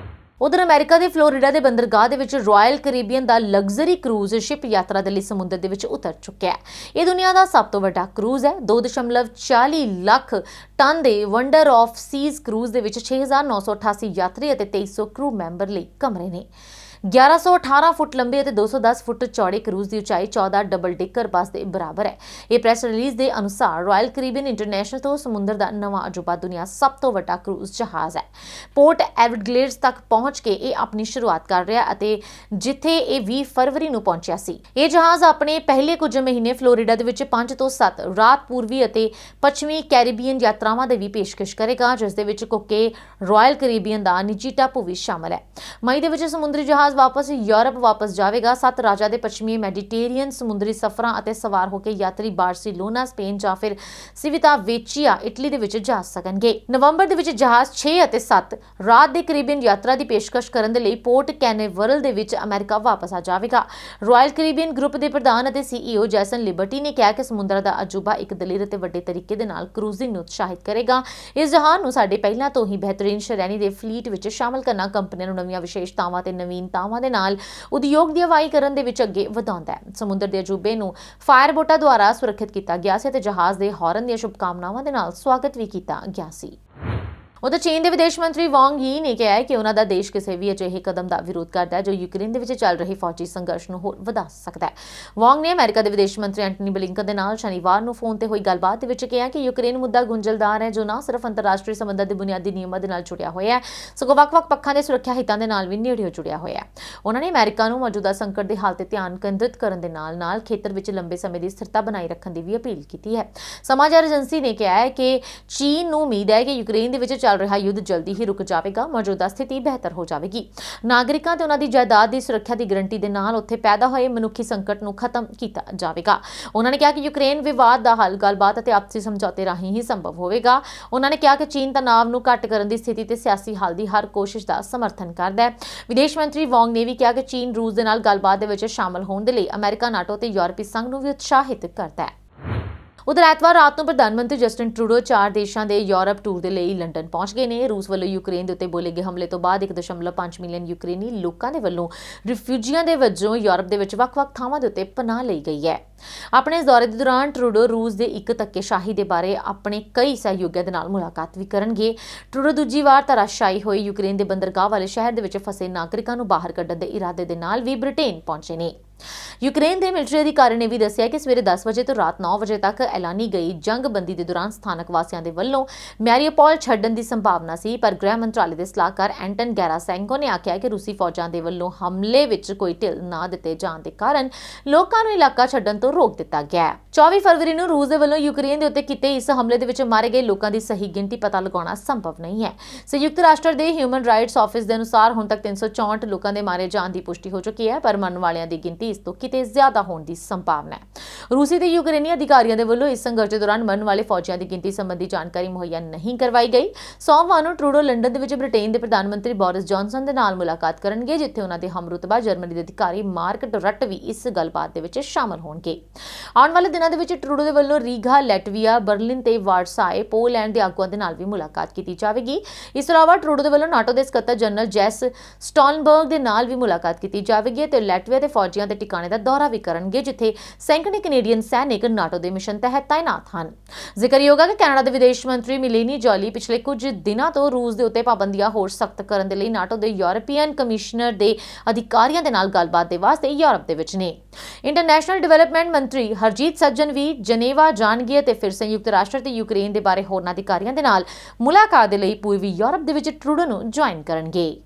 Speaker 1: ਉਧਰ ਅਮਰੀਕਾ ਦੇ ਫਲੋਰੀਡਾ ਦੇ ਬੰਦਰਗਾਹ ਦੇ ਵਿੱਚ ਰਾਇਲ ਕੈਰੀਬੀਅਨ ਦਾ ਲਗਜ਼ਰੀ ਕਰੂਜ਼ ਸ਼ਿਪ ਯਾਤਰਾ ਦੇ ਲਈ ਸਮੁੰਦਰ ਦੇ ਵਿੱਚ ਉਤਰ ਚੁੱਕਿਆ ਹੈ। ਇਹ ਦੁਨੀਆ ਦਾ ਸਭ ਤੋਂ ਵੱਡਾ ਕਰੂਜ਼ ਹੈ। 2.40 ਲੱਖ ਟਨ ਦੇ ਵੰਡਰ ਆਫ ਸੀਜ਼ ਕਰੂਜ਼ ਦੇ ਵਿੱਚ 6,988 ਯਾਤਰੀ ਅਤੇ 2300 ਕਰੂ ਮੈਂਬਰ ਲਈ ਕਮਰੇ ਨੇ। 1118 ਫੁੱਟ ਲੰਬੇ ਅਤੇ 210 ਫੁੱਟ ਚੌੜੇ ਕਰੂਜ਼ ਦੀ ਉਚਾਈ 14 ਡਬਲ ਡੈਕਰ ਬੱਸ ਦੇ ਬਰਾਬਰ ਹੈ। ਇਹ ਪ੍ਰੈਸ ਰਿਲੀਜ਼ ਦੇ ਅਨੁਸਾਰ ਰਾਇਲ ਕੈਰੀਬੀਅਨ ਇੰਟਰਨੈਸ਼ਨਲ ਤੋਂ ਸਮੁੰਦਰ ਦਾ ਨਵਾਂ ਅਜੂਬਾ ਦੁਨੀਆ ਸਭ ਤੋਂ ਵੱਡਾ ਕਰੂਜ਼ ਜਹਾਜ਼ ਹੈ। ਪੋਰਟ ਐਵਰਗਲੇਡਸ ਤੱਕ ਪਹੁੰਚ ਕੇ ਇਹ ਆਪਣੀ ਸ਼ੁਰੂਆਤ ਕਰ ਰਿਹਾ ਅਤੇ ਜਿੱਥੇ ਇਹ 20 ਫਰਵਰੀ ਨੂੰ ਪਹੁੰਚਿਆ ਸੀ। ਇਹ ਜਹਾਜ਼ ਆਪਣੇ ਪਹਿਲੇ ਕੁਝ ਮਹੀਨੇ ਫਲੋਰੀਡਾ ਦੇ ਵਿੱਚ 5 ਤੋਂ 7 ਰਾਤ ਪੂਰਬੀ ਅਤੇ ਪੱਛਮੀ ਕੈਰੀਬੀਅਨ ਯਾਤਰਾਵਾਂ ਦੇ ਵੀ ਪੇਸ਼ਕਸ਼ ਕਰੇਗਾ, ਜਿਸ ਦੇ ਵਿੱਚ ਕੁੱਕੇ ਰਾਇਲ ਕੈਰੀਬੀਅਨ ਦਾ ਨਿੱਜੀ ਟਾਪੂ ਵੀ ਸ਼ਾਮਲ ਹੈ। ਮਈ ਦੇ ਵਿੱਚ ਸਮੁੰਦਰੀ ਜਹਾਜ਼ ਵਾਪਸ ਯੂਰਪ ਵਾਪਸ ਜਾਵੇਗਾ। 7 ਰਾਜਾਂ ਦੇ ਪੱਛਮੀ ਮੈਡੀਟੇਰੀਅਨ ਸਮੁੰਦਰੀ ਸਫ਼ਰਾਂ ਅਤੇ ਸਵਾਰ ਹੋ ਕੇ ਯਾਤਰੀ ਬਾਰਸੀਲੋਨਾ ਸਪੇਨ ਜਾਂ ਫਿਰ ਸਿਵਿਤਾ ਵੇਚੀਆ ਇਟਲੀ ਦੇ ਵਿੱਚ ਜਾ ਸਕਣਗੇ। ਨਵੰਬਰ ਦੇ ਵਿੱਚ ਜਹਾਜ਼ 6 ਅਤੇ 7 ਰਾਤ ਦੇ ਕੈਰੀਬੀਅਨ ਯਾਤਰਾ ਦੀ ਪੇਸ਼ਕਸ਼ ਕਰਨ ਦੇ ਲਈ ਪੋਰਟ ਕੈਨੇਵਰਲ ਦੇ ਵਿੱਚ ਅਮਰੀਕਾ ਵਾਪਸ ਆ ਜਾਵੇਗਾ। ਰਾਇਲ ਕੈਰੀਬੀਅਨ ਗਰੁੱਪ ਦੇ ਪ੍ਰਧਾਨ ਅਤੇ CEO ਜੈਸਨ ਲਿਬਰਟੀ ਨੇ ਕਿਹਾ ਕਿ ਸਮੁੰਦਰ ਦਾ ਅਜੂਬਾ ਇੱਕ ਦਲੇਰ ਅਤੇ ਵੱਡੇ ਤਰੀਕੇ ਦੇ ਨਾਲ ਕਰੂਜ਼ਿੰਗ ਨੂੰ ਉਤਸ਼ਾਹਿਤ ਕਰੇਗਾ। ਇਸ ਜਹਾਜ਼ ਨੂੰ ਸਾਡੇ ਪਹਿਲਾਂ ਤੋਂ ਹੀ ਬਿਹਤਰੀਨ ਸ਼੍ਰੇਣੀ ਦੇ ਫਲੀਟ ਵਿੱਚ ਸ਼ਾਮਲ ਕਰਨਾ ਕੰਪਨੀਆਂ ਨੂੰ ਨਵੀਆਂ ਵਿਸ਼ੇਸ਼ਤਾਵਾਂ ਤੇ ਨਵੀਨਤਾਵਾਂ ਦੇ ਨਾਲ ਉਦਯੋਗ ਦੀ ਅਗਵਾਈ ਕਰਨ ਦੇ ਵਿੱਚ ਅੱਗੇ ਵਧਾਉਂਦਾ ਹੈ। ਸਮੁੰਦਰ ਦੇ ਅਜੂਬੇ ਨੂੰ ਫਾਇਰਬੋਟਾਂ ਦੁਆਰਾ ਸੁਰੱਖਿਅਤ ਕੀਤਾ ਗਿਆ ਸੀ ਅਤੇ ਜਹਾਜ਼ ਦੇ ਹਾਰਨ ਦੀਆਂ ਸ਼ੁਭਕਾਮਨਾਵਾਂ ਦੇ ਨਾਲ ਸਵਾਗਤ ਵੀ ਕੀਤਾ ਗਿਆ ਸੀ। ਉਧਰ ਚੀਨ ਦੇ ਵਿਦੇਸ਼ ਮੰਤਰੀ ਵਾਂਗ ਯੀ ਨੇ ਕਿਹਾ ਹੈ ਕਿ ਉਹਨਾਂ ਦਾ ਦੇਸ਼ ਕਿਸੇ ਵੀ ਅਜਿਹੇ ਕਦਮ ਦਾ ਵਿਰੋਧ ਕਰਦਾ ਹੈ ਜੋ ਯੂਕਰੇਨ ਦੇ ਵਿੱਚ ਚੱਲ ਰਹੇ ਫੌਜੀ ਸੰਘਰਸ਼ ਨੂੰ ਹੋਰ ਵਧਾ ਸਕਦਾ ਹੈ। ਵਾਂਗ ਨੇ ਅਮਰੀਕਾ ਦੇ ਵਿਦੇਸ਼ ਮੰਤਰੀ ਐਂਟਨੀ ਬਲਿੰਕਨ ਦੇ ਨਾਲ ਸ਼ਨੀਵਾਰ ਨੂੰ ਫੋਨ ਤੇ ਹੋਈ ਗੱਲਬਾਤ ਦੇ ਵਿੱਚ ਕਿਹਾ ਕਿ ਯੂਕਰੇਨ ਮੁੱਦਾ ਗੁੰਝਲਦਾਰ ਹੈ, ਜੋ ਨਾ ਸਿਰਫ ਅੰਤਰਰਾਸ਼ਟਰੀ ਸੰਬੰਧਾਂ ਦੇ ਬੁਨਿਆਦੀ ਨਿਯਮਾਂ ਦੇ ਨਾਲ ਜੁੜਿਆ ਹੋਇਆ ਹੈ, ਸਗੋਂ ਵੱਖ-ਵੱਖ ਪੱਖਾਂ ਦੇ ਸੁਰੱਖਿਆ ਹਿੱਤਾਂ ਦੇ ਨਾਲ ਵੀ ਨੇੜਿਓਂ ਜੁੜਿਆ ਹੋਇਆ ਹੈ। ਉਹਨਾਂ ਨੇ ਅਮਰੀਕਾ ਨੂੰ ਮੌਜੂਦਾ ਸੰਕਟ ਦੇ ਹਾਲ ਤੇ ਧਿਆਨ ਕੇਂਦਰਿਤ ਕਰਨ ਦੇ ਨਾਲ-ਨਾਲ ਖੇਤਰ ਵਿੱਚ ਲੰਬੇ ਸਮੇਂ ਦੀ ਸਥਿਰਤਾ ਬਣਾਈ ਰੱਖਣ ਦੀ ਵੀ ਅਪੀਲ ਕੀਤੀ ਹੈ। ਸਮਾਚਾਰ ਏਜੰਸੀ ਨੇ ਕਿਹਾ ਹੈ ਕਿ ਚੀਨ ਨੂੰ ਉਮੀਦ ਹੈ ਕਿ ਯੂਕਰੇਨ ਦੇ ਵਿੱਚ ਚੱਲ ਰਿਹਾ ਯੁੱਧ ਜਲਦੀ ਹੀ ਰੁਕ ਜਾਵੇਗਾ, ਮੌਜੂਦਾ ਸਥਿਤੀ ਬਿਹਤਰ ਹੋ ਜਾਵੇਗੀ। ਨਾਗਰਿਕਾਂ ਤੇ ਉਹਨਾਂ ਦੀ ਜਾਇਦਾਦ ਦੀ ਸੁਰੱਖਿਆ ਦੀ ਗਰੰਟੀ ਦੇ ਨਾਲ ਉੱਥੇ ਪੈਦਾ ਹੋਏ ਮਨੁੱਖੀ ਸੰਕਟ ਨੂੰ ਖਤਮ ਕੀਤਾ ਜਾਵੇਗਾ। ਉਹਨਾਂ ਨੇ ਕਿਹਾ ਕਿ ਯੂਕਰੇਨ ਵਿਵਾਦ ਦਾ ਹੱਲ ਗੱਲਬਾਤ ਅਤੇ ਆਪਸੀ ਸਮਝੌਤੇ ਰਾਹੀਂ ਹੀ ਸੰਭਵ ਹੋਵੇਗਾ। ਉਹਨਾਂ ਨੇ ਕਿਹਾ ਕਿ ਚੀਨ ਤਣਾਅ ਨੂੰ ਘੱਟ ਕਰਨ ਦੀ ਸਥਿਤੀ ਤੇ ਸਿਆਸੀ ਹੱਲ ਦੀ ਹਰ ਕੋਸ਼ਿਸ਼ ਦਾ ਸਮਰਥਨ ਕਰਦਾ ਹੈ। ਵਿਦੇਸ਼ ਮੰਤਰੀ ਵਾਂਗ ਨੇ ਵੀ ਕਿਹਾ ਕਿ ਚੀਨ ਰੂਸ ਦੇ ਨਾਲ ਗੱਲਬਾਤ ਦੇ ਵਿੱਚ ਸ਼ਾਮਲ ਹੋਣ ਦੇ ਲਈ ਅਮਰੀਕਾ, ਨਾਟੋ ਤੇ ਯੂਰਪੀ ਸੰਘ ਨੂੰ ਵੀ ਉਤਸ਼ਾਹਿਤ ਕਰਦਾ ਹੈ। ਉਧਰ ਐਤਵਾਰ ਰਾਤ ਨੂੰ ਪ੍ਰਧਾਨ ਮੰਤਰੀ ਜਸਟਿਨ ਟਰੂਡੋ 4 ਦੇਸ਼ਾਂ ਦੇ ਯੂਰਪ ਟੂਰ ਦੇ ਲਈ ਲੰਡਨ ਪਹੁੰਚ ਗਏ ਨੇ। ਰੂਸ ਵੱਲੋਂ ਯੂਕਰੇਨ ਦੇ ਉੱਤੇ ਬੋਲੇ ਗਏ ਹਮਲੇ ਤੋਂ ਬਾਅਦ 1.5 ਮਿਲੀਅਨ ਯੂਕਰੇਨੀ ਲੋਕਾਂ ਦੇ ਵੱਲੋਂ ਰਿਫਿਊਜੀਆਂ ਦੇ ਵਜੋਂ ਯੂਰਪ ਦੇ ਵਿੱਚ ਵੱਖ-ਵੱਖ ਥਾਵਾਂ ਦੇ ਉੱਤੇ ਪਨਾਹ ਲਈ ਗਈ ਹੈ। ਆਪਣੇ ਇਸ ਦੌਰੇ ਦੇ ਦੌਰਾਨ ਟਰੂਡੋ ਰੂਸ ਦੇ ਇੱਕ ਧੱਕੇਸ਼ਾਹੀ ਦੇ ਬਾਰੇ ਆਪਣੇ ਕਈ ਸਹਿਯੋਗੀਆਂ ਦੇ ਨਾਲ ਮੁਲਾਕਾਤ ਵੀ ਕਰਨਗੇ। ਟਰੂਡੋ ਦੂਜੀ ਵਾਰ ਧਰਾਸ਼ਾਹੀ ਹੋਏ ਯੂਕਰੇਨ ਦੇ ਬੰਦਰਗਾਹ ਵਾਲੇ ਸ਼ਹਿਰ ਦੇ ਵਿੱਚ ਫਸੇ ਨਾਗਰਿਕਾਂ ਨੂੰ ਬਾਹਰ ਕੱਢਣ ਦੇ ਇਰਾਦੇ ਦੇ ਨਾਲ ਵੀ ਬ੍ਰਿਟੇਨ ਪਹੁੰਚੇ ਨੇ। ਯੂਕਰੇਨ ਦੇ ਮਿਲਟਰੀ ਅਧਿਕਾਰੀ ਨੇ ਵੀ ਦੱਸਿਆ ਕਿ ਸਵੇਰੇ 10 ਵਜੇ ਤੋਂ ਰਾਤ 9 ਵਜੇ ਤੱਕ ਐਲਾਨੀ ਗਈ ਜੰਗਬੰਦੀ ਦੇ ਦੌਰਾਨ ਸਥਾਨਕ ਵਾਸੀਆਂ ਦੇ ਵੱਲੋਂ ਮੈਰੀਉਪੋਲ ਛੱਡਣ ਦੀ ਸੰਭਾਵਨਾ ਸੀ, ਪਰ ਗ੍ਰਹਿ ਮੰਤਰਾਲੇ ਦੇ ਸਲਾਹਕਾਰ ਐਂਟਨ ਗੈਰਾਸੈਂਕੋ ਨੇ ਆਖਿਆ ਕਿ ਰੂਸੀ ਫੌਜਾਂ ਦੇ ਵੱਲੋਂ ਹਮਲੇ ਵਿੱਚ ਕੋਈ ਢਿੱਲ ਨਾ ਦਿੱਤੇ ਜਾਣ ਦੇ ਕਾਰਨ ਲੋਕਾਂ ਨੂੰ ਇਲਾਕਾ ਛੱਡਣ ਤੋਂ ਰੋਕ ਦਿੱਤਾ ਗਿਆ ਹੈ। 24 ਫਰਵਰੀ ਨੂੰ ਰੂਸ ਦੇ ਵੱਲੋਂ ਯੂਕਰੇਨ ਦੇ ਉੱਤੇ ਕੀਤੇ ਇਸ ਹਮਲੇ ਦੇ ਵਿੱਚ ਮਾਰੇ ਗਏ ਲੋਕਾਂ ਦੀ ਸਹੀ ਗਿਣਤੀ ਪਤਾ ਲਗਾਉਣਾ ਸੰਭਵ ਨਹੀਂ ਹੈ। ਸੰਯੁਕਤ ਰਾਸ਼ਟਰ ਦੇ ਹਿਊਮਨ ਰਾਈਟਸ ਆਫਿਸ ਦੇ ਅਨੁਸਾਰ ਹੁਣ ਤੱਕ 364 ਲੋਕਾਂ ਦੇ ਮਾਰੇ ਜਾਣ ਦੀ ਪੁਸ਼ਟੀ ਹੋ ਚੁੱਕੀ ਹੈ, ਪਰ ਮਰਨ ਵਾਲਿਆਂ ਦੀ ਗਿਣਤੀ ਇਸ ਤੋਂ ਕਿਤੇ ਜ਼ਿਆਦਾ ਹੋਣ ਦੀ ਸੰਭਾਵਨਾ ਹੈ। ਰੂਸੀ ਤੇ ਯੂਕਰੇਨੀ ਅਧਿਕਾਰੀਆਂ ਦੇ ਵੱਲੋਂ ਇਸ ਸੰਘਰਸ਼ ਦੇ ਦੌਰਾਨ ਮਰਨ ਵਾਲੇ ਫੌਜੀਆਂ ਦੀ ਗਿਣਤੀ ਸੰਬੰਧੀ ਜਾਣਕਾਰੀ ਮੁਹੱਈਆ ਨਹੀਂ ਕਰਵਾਈ ਗਈ। ਸੋਮਵਾਰ ਨੂੰ ਟਰੂਡੋ ਲੰਡਨ ਦੇ ਵਿੱਚ ਬ੍ਰਿਟੇਨ ਦੇ ਪ੍ਰਧਾਨ ਮੰਤਰੀ ਬੋਰਿਸ ਜੌਨਸਨ ਦੇ ਨਾਲ ਮੁਲਾਕਾਤ ਕਰਨਗੇ, ਜਿੱਥੇ ਉਹਨਾਂ ਦੇ ਹਮਰੁਤਬਾ ਜਰਮਨੀ ਦੇ ਅਧਿਕਾਰੀ ਮਾਰਕ ਰਟ ਵੀ ਇਸ ਗੱਲਬਾਤ ਦੇ ਵਿੱਚ ਸ਼ਾਮਲ ਹੋਣਗੇ। ਆਉਣ ਵਾਲੇ ਦਿਨਾਂ ਦੇ ਵਿੱਚ ਟਰੂਡੋ ਦੇ ਵੱਲੋਂ ਰੀਗਾ, ਲੈਟਵੀਆ, ਬਰਲਿਨ ਤੇ ਵਾਰਸਾਏ, ਪੋਲੈਂਡ ਦੇ ਆਗੂਆਂ ਦੇ ਨਾਲ ਵੀ ਮੁਲਾਕਾਤ ਕੀਤੀ ਜਾਵੇਗੀ। ਇਸ ਤੋਂ ਇਲਾਵਾ ਟਰੂਡੋ ਦੇ ਵੱਲੋਂ ਨਾਟੋ ਦੇ ਸਕੱਤਰ ਜਨਰਲ ਜੈਸ ਸਟੋਲਨਬਰਗ ਦੇ ਨਾਲ ਵੀ ਮੁਲਾਕਾਤ ਕੀਤੀ ਜਾਵੇਗੀ ਤੇ ਲੈਟਵੀਆ ਦੇ ਫੌਜੀਆਂ ਦੇ ਟਿਕਾਣੇ ਦਾ ਦੌਰਾ ਵੀ ਕਰਨਗੇ, ਜਿੱਥੇ ਸੈਂਕੜੇ ਕੈਨੇਡੀਅਨ ਸੈਨਿਕ ਨਾਟੋ ਦੇ ਮਿਸ਼ਨ ਤਹਿਤ ਤਾਇਨਾਤ ਹਨ। ਜ਼ਿਕਰਯੋਗ ਹੈ ਕਿ ਕੈਨੇਡਾ ਦੇ ਵਿਦੇਸ਼ ਮੰਤਰੀ ਮਿਲੇਨੀ ਜੋਲੀ ਪਿਛਲੇ ਕੁਝ ਦਿਨਾਂ ਤੋਂ ਰੂਸ ਦੇ ਉੱਤੇ ਪਾਬੰਦੀਆਂ ਹੋਰ ਸਖਤ ਕਰਨ ਦੇ ਲਈ ਨਾਟੋ ਦੇ ਯੂਰਪੀਅਨ ਕਮਿਸ਼ਨਰ ਦੇ ਅਧਿਕਾਰੀਆਂ ਦੇ ਨਾਲ ਗੱਲਬਾਤ ਦੇ ਵਾਸਤੇ ਯੂਰਪ ਦੇ ਵਿੱਚ ਨੇ। ਇੰਟਰਨੈਸ਼ਨਲ ਡਿਵੈਲਪਮੈਂਟ ਮੰਤਰੀ ਹਰਜੀਤ ਸੱਜਣ ਵੀ ਜਨੇਵਾ ਜਾਣਗੇ ਅਤੇ ਫਿਰ ਸੰਯੁਕਤ ਰਾਸ਼ਟਰ ਤੇ ਯੂਕਰੇਨ ਦੇ ਬਾਰੇ ਹੋਰਨਾਂ ਅਧਿਕਾਰੀਆਂ ਦੇ ਨਾਲ ਮੁਲਾਕਾਤ ਦੇ ਲਈ ਪੂਰਬੀ ਯੂਰਪ ਦੇ ਵਿੱਚ ਟਰੂਡੋ ਨੂੰ ਜੁਆਇਨ ਕਰਨਗੇ।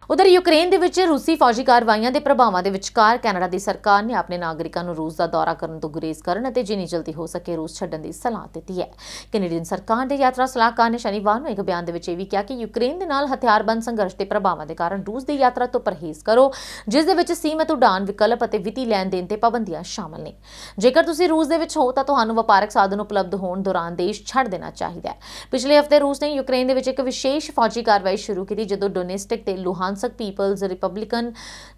Speaker 1: ਉਧਰ ਯੂਕਰੇਨ ਦੇ ਵਿੱਚ ਰੂਸੀ ਫੌਜੀ ਕਾਰਵਾਈਆਂ ਦੇ ਪ੍ਰਭਾਵਾਂ ਦੇ ਵਿਚਕਾਰ ਕੈਨੇਡਾ ਦੀ ਸਰਕਾਰ ਨੇ ਆਪਣੇ ਨਾਗਰਿਕਾਂ ਨੂੰ ਰੂਸ ਦਾ ਦੌਰਾ ਕਰਨ ਤੋਂ ਗੁਰੇਜ਼ ਕਰਨ ਅਤੇ ਜਿੰਨੀ ਜਲਦੀ ਹੋ ਸਕੇ ਰੂਸ ਛੱਡਣ ਦੀ ਸਲਾਹ ਦਿੱਤੀ ਹੈ। ਕੈਨੇਡੀਅਨ ਸਰਕਾਰ ਦੇ ਯਾਤਰਾ ਸਲਾਹਕਾਰ ਨੇ ਸ਼ਨੀਵਾਰ ਨੂੰ ਇੱਕ ਬਿਆਨ ਦੇ ਵਿੱਚ ਇਹ ਵੀ ਕਿਹਾ ਕਿ ਯੂਕਰੇਨ ਦੇ ਨਾਲ ਹਥਿਆਰਬੰਦ ਸੰਘਰਸ਼ ਦੇ ਪ੍ਰਭਾਵਾਂ ਦੇ ਕਾਰਨ ਰੂਸ ਦੀ ਯਾਤਰਾ ਤੋਂ ਪਰਹੇਜ਼ ਕਰੋ, ਜਿਸ ਦੇ ਵਿੱਚ ਸੀਮਤ ਉਡਾਨ ਵਿਕਲਪ ਅਤੇ ਵਿੱਤੀ ਲੈਣ ਦੇਣ ਤੇ ਪਾਬੰਦੀਆਂ ਸ਼ਾਮਲ ਨੇ। ਜੇਕਰ ਤੁਸੀਂ ਰੂਸ ਦੇ ਵਿੱਚ ਹੋ ਤਾਂ ਤੁਹਾਨੂੰ ਵਪਾਰਕ ਸਾਧਨ ਉਪਲਬਧ ਹੋਣ ਦੌਰਾਨ ਦੇਸ਼ ਛੱਡ ਦੇਣਾ ਚਾਹੀਦਾ ਹੈ। ਪਿਛਲੇ ਹਫ਼ਤੇ ਰੂਸ ਨੇ ਯੂਕਰੇਨ ਦੇ ਵਿੱਚ ਇੱਕ ਵਿਸ਼ੇਸ਼ ਫੌਜੀ ਕਾਰਵਾਈ ਸ਼ੁਰੂ ਕੀਤੀ, ਜਦੋਂ ਡੋਨੇਸਟਿਕ ਤੇ ਲੁਹਾਨਸਕ ਪੀਪਲਜ਼ ਰਿਪਬਲਿਕਨ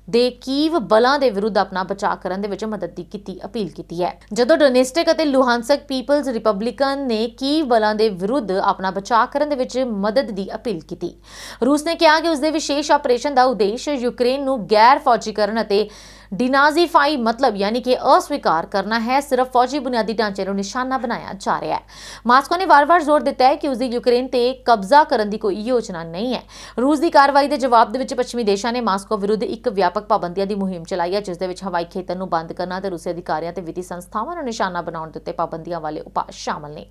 Speaker 1: ਦੇ ਕੀਵ ਬਲਾਂ ਦੇ ਵਿਰੁੱਧ ਆਪਣਾ ਬਚਾਅ ਕਰਨ ਦੇ ਵਿੱਚ ਮਦਦ ਦੀ ਅਪੀਲ ਕੀਤੀ ਹੈ। ਜਦੋਂ ਡੋਨੇਸਟਿਕ ਅਤੇ ਲੁਹਾਨਸਕ ਪੀਪਲਜ਼ ਰਿਪਬਲਿਕਨ ਨੇ ਕੀਵ ਬਲਾਂ ਦੇ ਵਿਰੁੱਧ ਆਪਣਾ ਬਚਾਅ ਕਰਨ ਦੇ ਵਿੱਚ ਮਦਦ ਦੀ ਅਪੀਲ ਕੀਤੀ। ਰੂਸ ਨੇ ਕਿਹਾ ਕਿ ਉਸਦੇ ਵਿਸ਼ੇਸ਼ ਆਪਰੇਸ਼ਨ ਦਾ ਉਦੇਸ਼ ਯੂਕਰੇਨ ਨੂੰ ਗੈਰ ਫੌਜੀਕਰਨ ਅਤੇ डिनाजीफाई मतलब यानी कि अस्वीकार करना है। सिर्फ फौजी बुनियादी ढांचे को निशाना बनाया जा रहा है। मास्को ने बार-बार जोर दिता है कि उसकी यूक्रेन ते कब्जा करने की कोई योजना नहीं है। रूस की कार्रवाई के जवाब दे विच पश्चिमी देशों ने मास्को विरुद्ध एक व्यापक पाबंदियों की मुहिम चलाई है, जिस दे विच हवाई खेतर नूं बंद करना ते रूसी अधिकारियों ते वित्तीय संस्थावां नूं निशाना बनाउण दे उत्ते पाबंदियां वाले उपाय शामिल ने।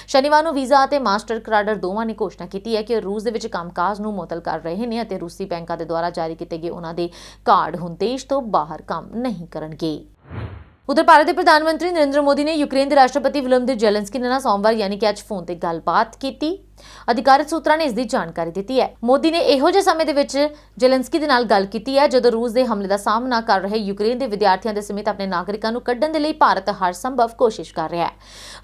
Speaker 1: शनिवार नूं वीज़ा ते मास्टर कार्ड दोवां ने घोषणा की है कि रूस दे विच कामकाज नूं मुअत्तल कर रहे हैं ते रूसी बैंकां दे द्वारा जारी किए गए उन्हां दे कार्ड हुण देश तो बाहर काम नहीं करनगे। उधर भारत के प्रधानमंत्री नरेंद्र मोदी ने यूक्रेन के राष्ट्रपति वोलोदिमीर ज़ेलेंस्की ने सोमवार यानी कि अज फोन पर गलबात की। अधिकारित सूत्रों ने इसकी जानकारी दी है। मोदी ने इहो जे समय दे विच ज़ेलेंस्की दे नाल गल कीती है जदों रूस के हमले का सामना कर रहे यूक्रेन के विद्यार्थियों के समेत अपने नागरिकों को कड्ढण दे लई भारत हर संभव कोशिश कर रहा है।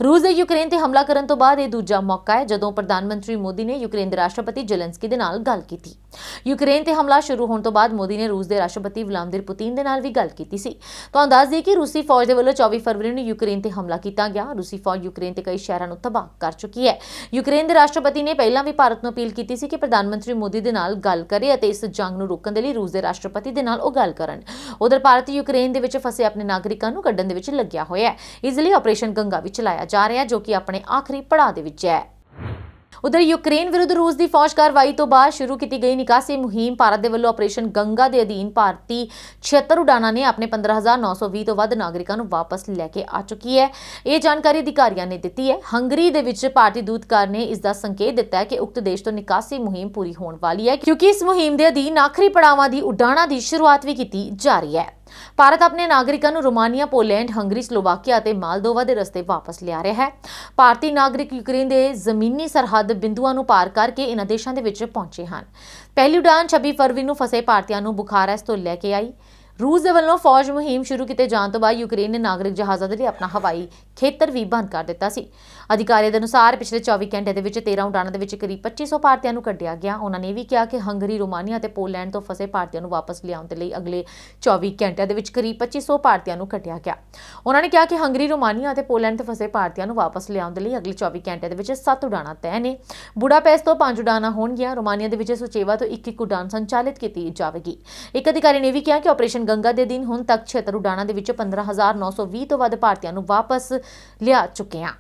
Speaker 1: रूस के यूक्रेन ते हमला करन तो बाद यह दूजा मौका है जदों प्रधानमंत्री मोदी ने यूक्रेन के राष्ट्रपति ज़ेलेंस्की दे नाल गल कीती। यूक्रेन ते हमला शुरू होने तो बाद मोदी ने रूस के राष्ट्रपति व्लादिमीर पुतिन दे नाल भी गल कीती सी। तो दस दी कि रूसी फौज दे वल्लों 24 फरवरी नूं यूक्रेन ते हमला किया गया। रूसी फौज यूक्रेन के कई शहरों को तबाह कर चुकी है। यूक्रेन के राष्ट्रपति ने पहला भी भारत ਨੂੰ अपील की सी कि प्रधानमंत्री मोदी दे नाल गल करे ਅਤੇ इस जंग ਨੂੰ रोकਣ ਦੇ ਲਈ रूस के राष्ट्रपति दे नाल ਉਹ गल करन। उधर भारत यूक्रेन ਦੇ ਵਿੱਚ फसे अपने नागरिकों ਨੂੰ ਕੱਢਣ ਦੇ ਵਿੱਚ ਲੱਗਿਆ ਹੋਇਆ ਹੈ। ਇਸ ਲਈ ऑपरेशन गंगा भी चलाया जा रहा है जो कि अपने आखिरी पड़ाव ਦੇ ਵਿੱਚ है। उधर यूक्रेन विरुद्ध रूस की फौज कार्रवाई तो बाद शुरू की गई निकासी मुहिम भारत के वल्लों ऑपरेशन गंगा के अधीन भारती 76 उड़ाणों ने अपने 15,920 तो वध नागरिकों को वापस लैके आ चुकी है। ये जानकारी अधिकारियों ने दी है। हंगरी दे विच भारतीय दूतकार ने इसका संकेत दिता है कि उक्त देश तो निकासी मुहिम पूरी होने वाली है क्योंकि इस मुहिम के अधीन आखिरी पड़ावां की उड़ाणों की शुरुआत भी की जा रही है। भारत अपने नागरिकों को रोमानिया, पोलैंड, हंगरी, स्लोवाकिया और मालदोवा के रस्ते वापस लिया रहा है। भारतीय नागरिक यूक्रेन के जमीनी सरहद बिंदुओं को पार करके इन देशों के पहुंचे हैं। पहली उड़ान 26 फरवरी को फसे भारतीयों को बुखारेस्ट तो लैके आई। रूस के वल्लों फौज मुहिम शुरू किए जाने तो बाद यूक्रेन ने नागरिक जहाज़ों के लिए अपना हवाई खेतर भी बंद कर दिता सी। अधिकारियों के अनुसार पिछले 24 घंटे के 13 उड़ानों के करीब 2500 भारतीयों को कढ़िया गया। उन्होंने भी कहा कि हंगरी, रोमानिया और पोलैंड तो फसे भारतीयों को वापस लियाउण दे लई अगले 24 घंटे के करीब 2500 भारतीयों को कढ़िया गया। उन्होंने कहा कि हंगरी, रोमानिया और पोलैंड तो फसे भारतीयों को वापस लियाउण दे लई अगले 24 घंटे के 7 उड़ानां तय ने। बुडापेस्ट तो 5 उड़ानां होणगीਆਂ। रोमानिया के सुचेवा तो एक उड़ान संचालित की जाएगी। एक अधिकारी ने भी कहा कि ऑपरेशन गंगा के दिन हुण तक 76 उड़ानां दे विच 15,920 तो वध भारतीयों को वापस लिया चुके हैं।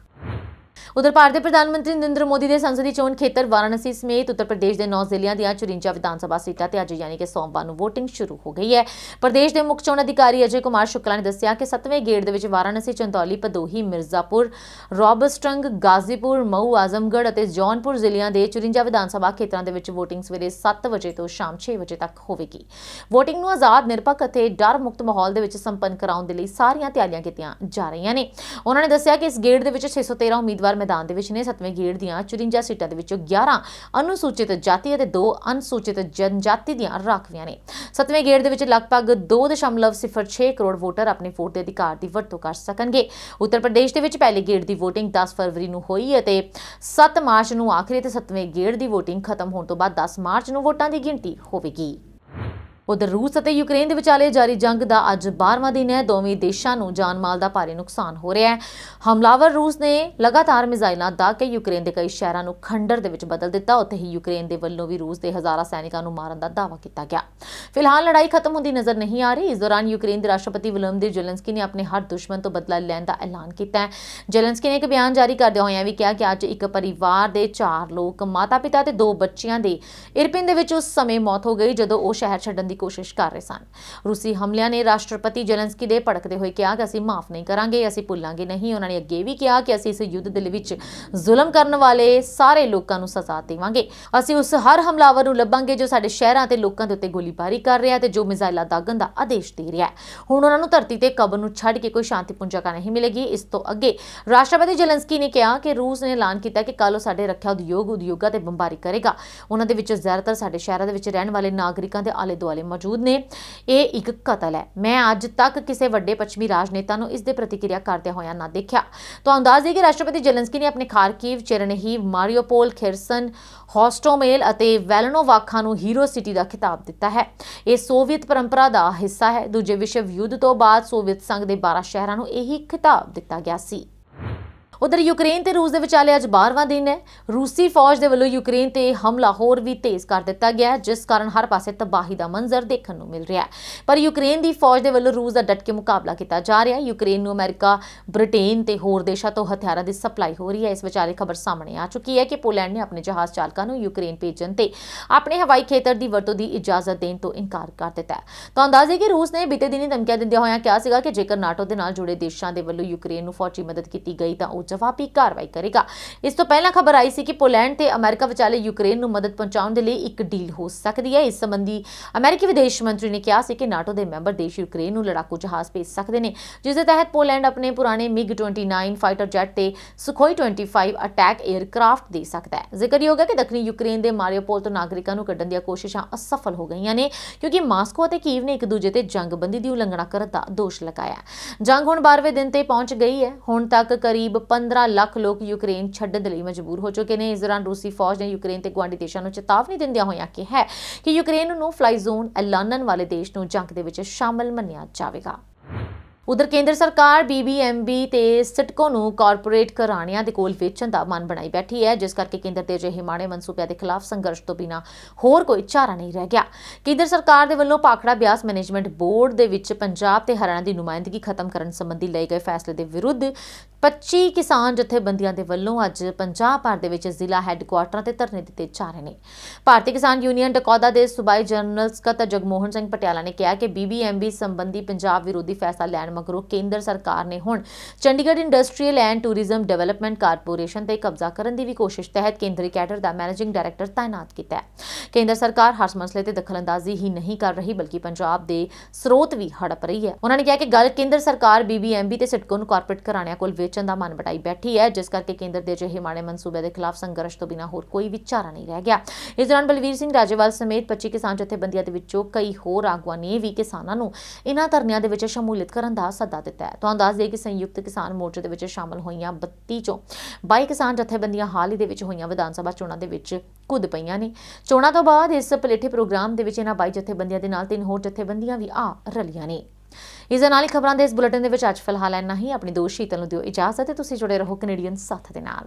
Speaker 1: उधर भारतीय प्रधानमंत्री नरेंद्र मोदी के संसदीय चोण खेतर वाराणसी समेत उत्तर प्रदेश के 9 जिलों दी 54 विधानसभा सीटां ते अज यानी कि सोमवार को वोटिंग शुरू हो गई है। प्रदेश के मुख्य चोण अधिकारी अजय कुमार शुक्ला ने दस्सिया कि 7वें गेड़ दे विच वाराणसी, चंदौली, भदोही, मिर्जापुर, रॉबस्टंग, गाजीपुर, मऊ, आजमगढ़ और जौनपुर जिलों के 54 विधानसभा खेतरां दे विच वोटिंग सवेरे 7 बजे तो शाम 6 बजे तक होगी। वोटिंग नूं आज़ाद, निरपक्ष और डर मुक्त माहौल दे विच संपन्न कराउण दे लई सारियां तैयारियां कीतीआं जा रहीआं ने। उन्होंने दस्सिया कि इस गेड़ दे विच 613 उम्मीदवार मैदान दे विच ने। 7वें गेड़ ਦੀਆਂ 54 सीटां दे विचों 11 अनुसूचित जाति और 2 अनुसूचित जनजाति ਦੀਆਂ राखवियां ने। 7वें गेड़ दे विच लगभग 2.06 करोड़ वोटर अपने वोट के अधिकार की वरतों कर सकणगे। उत्तर प्रदेश दे विच पहले गेड़ की वोटिंग 10 फरवरी को हुई है, 7 मार्च को आखिरी ते 7वें गेड़ की वोटिंग खत्म होने तो बाद 10 मार्च को वोटां की गिणती होवेगी। उधर रूस और यूक्रेन के विचाले जारी जंग का अज 12वां दिन है। दोवें देशों को जान माल का भारी नुकसान हो रहा है। हमलावर रूस ने लगातार मिसाइलां दाग के यूक्रेन के कई शहरों को खंडर दे विच बदल दिता। उत्थे ही यूक्रेन के वल्लों भी रूस के हज़ारां सैनिकों को मारन का दावा किया गया। फिलहाल लड़ाई खत्म होती नजर नहीं आ रही। इस दौरान यूक्रेन के राष्ट्रपति वोलोदिमीर ज़ेलेंस्की ने अपने हर दुश्मन तो बदला लैण का ऐलान किया है। ज़ेलेंस्की ने एक बयान जारी करदे होए भी कहा कि अज एक परिवार के 4 लोग, माता पिता ते 2 बच्चियां दे इरपिन दे विच उस समय मौत हो गई जदों वो शहर छड्डण की कोशिश कर रहे सन। रूसी हमलिਆਂ ने राष्ट्रपति ज़ेलेंस्की ਦੇ ਭੜਕਦੇ ਹੋਏ ਕਿਹਾ ਕਿ ਅਸੀਂ ਮਾਫ ਨਹੀਂ ਕਰਾਂਗੇ, ਅਸੀਂ ਭੁੱਲਾਂਗੇ ਨਹੀਂ। ਉਹਨਾਂ ਨੇ ਅੱਗੇ ਵੀ ਕਿਹਾ ਕਿ ਅਸੀਂ ਇਸ ਯੁੱਧ ਦੇ ਵਿੱਚ ਜ਼ੁਲਮ ਕਰਨ ਵਾਲੇ ਸਾਰੇ ਲੋਕਾਂ ਨੂੰ ਸਜ਼ਾ ਦੇਵਾਂਗੇ। ਅਸੀਂ ਉਸ ਹਰ ਹਮਲਾਵਰ ਨੂੰ ਲੱਭਾਂਗੇ ਜੋ ਸਾਡੇ ਸ਼ਹਿਰਾਂ ਤੇ ਲੋਕਾਂ ਦੇ ਉੱਤੇ ਗੋਲੀਬਾਰੀ ਕਰ ਰਿਹਾ ਤੇ ਜੋ ਮਿਜ਼ਾਈਲਾਂ ਦਾਗਣ ਦਾ ਆਦੇਸ਼ ਦੇ ਰਿਹਾ ਹੈ। ਹੁਣ ਉਹਨਾਂ ਨੂੰ ਧਰਤੀ ਤੇ ਕਬਰ ਨੂੰ ਛੱਡ ਕੇ ਕੋਈ ਸ਼ਾਂਤੀਪੂਰਨ ਜਗ੍ਹਾ ਨਹੀਂ ਮਿਲੇਗੀ। ਇਸ ਤੋਂ ਅੱਗੇ ਰਾਸ਼ਟਰਪਤੀ ज़ेलेंस्की ਨੇ ਕਿਹਾ ਕਿ ਰੂਸ ਨੇ ਐਲਾਨ ਕੀਤਾ ਕਿ ਕੱਲ ਉਹ ਸਾਡੇ ਰੱਖਿਆ ਉਦਯੋਗਾਂ ਤੇ ਬੰਬਾਰੀ ਕਰੇਗਾ। ਉਹਨਾਂ ਦੇ ਵਿੱਚੋਂ ਜ਼ਿਆਦਾਤਰ ਸਾਡੇ ਸ਼ਹਿਰਾਂ ਦੇ ਵਿੱਚ ਰਹਿਣ ਵਾਲੇ ਨਾਗਰਿਕਾਂ ਦੇ ਆਲੇ ਦੁਆਲੇ ਮੌਜੂਦ ਨੇ। ਇਹ ਇੱਕ ਕਤਲ ਹੈ। ਮੈਂ ਅੱਜ ਤੱਕ ਕਿਸੇ ਵੱਡੇ ਪੱਛਮੀ ਰਾਜਨੇਤਾ ਨੂੰ ਇਸ ਦੇ ਪ੍ਰਤੀਕਿਰਿਆ ਕਰਦਿਆਂ ਹੋਇਆਂ ਨਾ ਦੇਖਿਆ। ਤੁਹਾਨੂੰ ਦੱਸ ਦਈਏ ਕਿ ਰਾਸ਼ਟਰਪਤੀ ਜ਼ੈਲੈਂਸਕੀ ਨੇ ਆਪਣੇ ਖਾਰਕੀਵ, ਚੇਰਨੀਹੀਵ, ਮਾਰੀਓਪੋਲ, ਖੇਰਸਨ, ਹੋਸਟੋਮੇਲ ਅਤੇ ਵੈਲਨੋਵਾਖਾ ਨੂੰ ਹੀਰੋ ਸਿਟੀ ਦਾ ਖਿਤਾਬ ਦਿੱਤਾ ਹੈ। ਇਹ ਸੋਵੀਅਤ ਪਰੰਪਰਾ ਦਾ ਹਿੱਸਾ ਹੈ। ਦੂਜੇ ਵਿਸ਼ਵ ਯੁੱਧ ਤੋਂ ਬਾਅਦ ਸੋਵੀਅਤ ਸੰਘ ਦੇ 12 ਸ਼ਹਿਰਾਂ ਨੂੰ ਇਹੀ ਖਿਤਾਬ ਦਿੱਤਾ ਗਿਆ ਸੀ। ਉਧਰ ਯੂਕਰੇਨ ਤੇ ਰੂਸ ਦੇ ਵਿਚਾਲੇ ਅੱਜ 12ਵਾਂ ਦਿਨ ਹੈ। ਰੂਸੀ ਫੌਜ ਦੇ ਵੱਲੋਂ ਯੂਕਰੇਨ ਤੇ ਹਮਲਾ ਹੋਰ ਵੀ ਤੇਜ਼ ਕਰ ਦਿੱਤਾ ਗਿਆ ਹੈ, ਜਿਸ ਕਾਰਨ ਹਰ ਪਾਸੇ ਤਬਾਹੀ ਦਾ ਮੰਜ਼ਰ ਦੇਖਣ ਨੂੰ ਮਿਲ ਰਿਹਾ ਹੈ। ਪਰ ਯੂਕਰੇਨ ਦੀ ਫੌਜ ਦੇ ਵੱਲੋਂ ਰੂਸ ਦਾ ਡਟ ਕੇ ਮੁਕਾਬਲਾ ਕੀਤਾ ਜਾ ਰਿਹਾ ਹੈ। ਯੂਕਰੇਨ ਨੂੰ ਅਮਰੀਕਾ, ਬ੍ਰਿਟੇਨ ਤੇ ਹੋਰ ਦੇਸ਼ਾਂ ਤੋਂ ਹਥਿਆਰਾਂ ਦੀ ਸਪਲਾਈ ਹੋ ਰਹੀ ਹੈ। ਇਸ ਵਿਚਾਲੇ ਖਬਰ ਸਾਹਮਣੇ ਆ ਚੁੱਕੀ ਹੈ ਕਿ ਪੋਲੈਂਡ ਨੇ ਆਪਣੇ ਜਹਾਜ਼ ਚਾਲਕਾਂ ਨੂੰ ਯੂਕਰੇਨ ਭੇਜਣ ਤੇ ਆਪਣੇ ਹਵਾਈ ਖੇਤਰ ਦੀ ਵਰਤੋਂ ਦੀ ਇਜਾਜ਼ਤ ਦੇਣ ਤੋਂ ਇਨਕਾਰ ਕਰ ਦਿੱਤਾ ਹੈ। ਤੁਹਾਨੂੰ ਦੱਸ ਦਈਏ ਕਿ ਰੂਸ ਨੇ ਬੀਤੇ ਦਿਨੀ ਧਮਕੀਆਂ ਦਿੰਦਿਆਂ ਹੋਇਆਂ ਕਿਹਾ ਸੀਗਾ ਕਿ ਜੇਕਰ ਨਾਟੋ ਦੇ ਨਾਲ ਜੁੜੇ ਦੇਸ਼ਾਂ ਦੇ ਵੱਲੋਂ ਯੂਕਰੇਨ ਨੂੰ ਫੌਜੀ ਮਦਦ ਕੀਤੀ ਗਈ ਤਾਂ ਉਹ ਜਵਾਬੀ ਕਾਰਵਾਈ ਕਰੇਗਾ। ਇਸ ਤੋਂ ਪਹਿਲਾਂ ਖਬਰ ਆਈ ਸੀ ਕਿ ਪੋਲੈਂਡ ਤੇ ਅਮਰੀਕਾ ਵਿਚਾਲੇ ਯੂਕਰੇਨ ਨੂੰ ਮਦਦ ਪਹੁੰਚਾਉਣ ਦੇ ਲਈ ਇੱਕ ਡੀਲ ਹੋ ਸਕਦੀ ਹੈ। ਇਸ ਸੰਬੰਧੀ ਅਮਰੀਕੀ ਵਿਦੇਸ਼ ਮੰਤਰੀ ਨੇ ਕਿਹਾ ਸੀ ਕਿ ਨਾਟੋ ਦੇ ਮੈਂਬਰ ਦੇਸ਼ ਯੂਕਰੇਨ ਨੂੰ ਲੜਾਕੂ ਜਹਾਜ਼ ਭੇਜ ਸਕਦੇ ਨੇ, ਜਿਸ ਦੇ ਤਹਿਤ ਪੋਲੈਂਡ ਆਪਣੇ ਪੁਰਾਣੇ MiG-29 ਫਾਈਟਰ ਜੈਟ ਤੇ ਸੁਖੋਈ 25 ਅਟੈਕ 에ਅਰਕ੍ਰਾਫਟ ਦੇ ਸਕਦਾ ਹੈ। ਜ਼ਿਕਰਯੋਗ ਹੈ ਕਿ ਦੱਖਣੀ ਯੂਕਰੇਨ ਦੇ ਮਾਰੀਓਪੋਲ ਤੋਂ ਨਾਗਰਿਕਾਂ ਨੂੰ ਕੱਢਣ ਦੀਆਂ ਕੋਸ਼ਿਸ਼ਾਂ ਅਸਫਲ ਹੋ ਗਈਆਂ ਨੇ, ਕਿਉਂਕਿ ਮਾਸਕੋ ਅਤੇ ਕੀਵ ਨੇ ਇੱਕ ਦੂਜੇ ਤੇ ਜੰਗਬੰਦੀ ਦੀ ਉਲੰਘਣਾ ਕਰਨ ਦਾ ਦੋਸ਼ ਲਗਾਇਆ। ਜੰਗ ਹੁਣ 12ਵੇਂ ਦਿਨ ਤੇ ਪਹੁੰਚ ਗਈ ਹੈ। ਹੁਣ ਤੱਕ ਕਰੀਬ 15 ਲੱਖ ਲੋਕ ਯੂਕਰੇਨ ਛੱਡਣ ਦੇ ਲਈ ਮਜਬੂਰ ਹੋ ਚੁੱਕੇ ਨੇ। ਇਸ ਦੌਰਾਨ ਰੂਸੀ ਫੌਜ ਨੇ ਯੂਕਰੇਨ ਤੇ ਗੁਆਂਢੀ ਦੇਸ਼ਾਂ ਨੂੰ ਚੇਤਾਵਨੀ ਦਿੰਦਿਆਂ ਹੋਇਆਂ ਕਿਹਾ ਹੈ ਕਿ ਯੂਕਰੇਨ ਨੂੰ ਫਲਾਈ ਜ਼ੋਨ ਐਲਾਨਣ ਵਾਲੇ ਦੇਸ਼ ਨੂੰ ਜੰਗ ਦੇ ਵਿੱਚ ਸ਼ਾਮਲ ਮੰਨਿਆ ਜਾਵੇਗਾ। ਉਧਰ ਕੇਂਦਰ ਸਰਕਾਰ BBMB ਤੇ ਸਿਟਕੋ ਨੂੰ ਕਾਰਪੋਰੇਟ ਘਰਾਣਿਆਂ ਦੇ ਕੋਲ ਵੇਚਣ ਦਾ ਮਨ ਬਣਾਈ ਬੈਠੀ ਹੈ, ਜਿਸ ਕਰਕੇ ਕੇਂਦਰ ਦੇ ਅਜਿਹੇ ਮਾੜੇ ਮਨਸੂਬਿਆਂ ਦੇ ਖਿਲਾਫ ਸੰਘਰਸ਼ ਤੋਂ ਬਿਨਾਂ ਹੋਰ ਕੋਈ ਚਾਰਾ ਨਹੀਂ ਰਹਿ ਗਿਆ। ਕੇਂਦਰ ਸਰਕਾਰ ਦੇ ਵੱਲੋਂ ਭਾਖੜਾ ਬਿਆਸ ਮੈਨੇਜਮੈਂਟ ਬੋਰਡ ਦੇ ਵਿੱਚ ਪੰਜਾਬ ਤੇ ਹਰਿਆਣਾ ਦੀ ਨੁਮਾਇੰਦਗੀ ਖਤਮ ਕਰਨ ਸੰਬੰਧੀ ਲਏ ਗਏ ਫੈਸਲੇ ਦੇ ਵਿਰੁੱਧ 25 ਕਿਸਾਨ ਜਥੇਬੰਦੀਆਂ ਦੇ ਵੱਲੋਂ ਅੱਜ ਪੰਜਾਬ ਭਰ ਦੇ ਵਿੱਚ ਜ਼ਿਲ੍ਹਾ ਹੈੱਡਕੁਆਟਰਾਂ ਤੇ ਧਰਨੇ ਦਿੱਤੇ ਜਾ ਰਹੇ ਨੇ। ਭਾਰਤੀ ਕਿਸਾਨ ਯੂਨੀਅਨ ਡਕੌਦਾ ਦੇ ਸੂਬਾਈ ਜਨਰਲ ਸਕੱਤਰ ਜਗਮੋਹਨ ਸਿੰਘ ਪਟਿਆਲਾ ਨੇ ਕਿਹਾ ਕਿ BBMB ਸੰਬੰਧੀ ਪੰਜਾਬ ਵਿਰੋਧੀ ਫੈਸਲਾ ਲੈਣ ਮਗਰੋਂ ਕੇਂਦਰ ਸਰਕਾਰ ਨੇ ਹੁਣ Chandigarh industrial and tourism development corporation ਤੇ ਕਬਜ਼ਾ ਕਰਨ ਦੀ ਵੀ ਕੋਸ਼ਿਸ਼ ਤਹਿਤ ਕੇਂਦਰੀ ਕੈਡਰ ਦਾ ਮੈਨੇਜਿੰਗ ਡਾਇਰੈਕਟਰ ਤਾਇਨਾਤ ਕੀਤਾ ਹੈ। ਕੇਂਦਰ ਸਰਕਾਰ ਹਰ ਮਸਲੇ ਤੇ ਦਖਲਅੰਦਾਜ਼ੀ ਹੀ ਨਹੀਂ ਕਰ ਰਹੀ, ਬਲਕਿ ਪੰਜਾਬ ਦੇ ਸਰੋਤ ਵੀ ਹੜਪ ਰਹੀ ਹੈ। ਉਹਨਾਂ ਨੇ ਕਿਹਾ ਕਿ ਗੱਲ ਕੇਂਦਰ ਸਰਕਾਰ BBMB ਤੇ ਸਿਟਕੋ ਨੂੰ ਕਾਰਪੋਰੇਟ ਘਰਾਣਿਆਂ ਕੋਲ ਵੇਚਣ ਦਾ ਮਨ ਬਟਾਈ ਬੈਠੀ ਹੈ, ਜਿਸ ਕਰਕੇ ਕੇਂਦਰ ਦੇ ਅਜਿਹੇ ਮਾੜੇ ਮਨਸੂਬੇ ਦੇ ਖਿਲਾਫ ਸੰਘਰਸ਼ ਤੋਂ ਬਿਨਾਂ ਹੋਰ ਕੋਈ ਵੀ ਚਾਰਾ ਨਹੀਂ ਰਹਿ ਗਿਆ। ਇਸ ਦੌਰਾਨ ਬਲਵੀਰ ਸਿੰਘ ਰਾਜੇਵਾਲ ਸਮੇਤ 25 ਕਿਸਾਨ ਜਥੇਬੰਦੀਆਂ ਦੇ ਵਿੱਚੋਂ ਕਈ ਹੋਰ ਆਗੂਆਂ ਨੇ ਵੀ ਕਿਸਾਨਾਂ ਨੂੰ ਇਹਨਾਂ ਧਰਨਿਆਂ ਦੇ ਵਿੱਚ ਸ਼ਮੂਲੀਅਤ ਕਰਨ ਦਾ ਸੱਦਾ ਦਿੱਤਾ ਹੈ। ਤੁਹਾਨੂੰ ਦੱਸ ਦਈਏ ਕਿ ਸੰਯੁਕਤ ਕਿਸਾਨ ਮੋਰਚੇ ਦੇ ਵਿੱਚ ਸ਼ਾਮਲ ਹੋਈਆਂ 32 ਚੋਂ 22 ਕਿਸਾਨ ਜਥੇਬੰਦੀਆਂ ਹਾਲ ਹੀ ਦੇ ਵਿੱਚ ਹੋਈਆਂ ਵਿਧਾਨ ਸਭਾ ਚੋਣਾਂ ਦੇ ਵਿੱਚ ਕੁੱਦ ਪਈਆਂ ਨੇ। ਚੋਣਾਂ ਤੋਂ ਬਾਅਦ ਇਸ ਪਲੇਠੇ ਪ੍ਰੋਗਰਾਮ ਦੇ ਵਿੱਚ ਇਹਨਾਂ 22 ਜਥੇਬੰਦੀਆਂ ਦੇ ਨਾਲ 3 ਹੋਰ ਜਥੇਬੰਦੀਆਂ ਵੀ ਆ ਰਲੀਆਂ ਨੇ। ਇਸ ਦੇ ਨਾਲ ਹੀ ਖਬਰਾਂ ਦੇ ਇਸ ਬੁਲੇਟਿਨ ਦੇ ਵਿੱਚ ਅੱਜ ਫਿਲਹਾਲ ਇੰਨਾ ਹੀ। ਆਪਣੀ ਦੋਸਤ ਸ਼ੀਤਲ ਨੂੰ ਦਿਓ ਇਜਾਜ਼ਤ ਤੇ ਤੁਸੀਂ ਜੁੜੇ ਰਹੋ ਕੈਨੇਡੀਅਨ ਸਾਥ ਦੇ ਨਾਲ।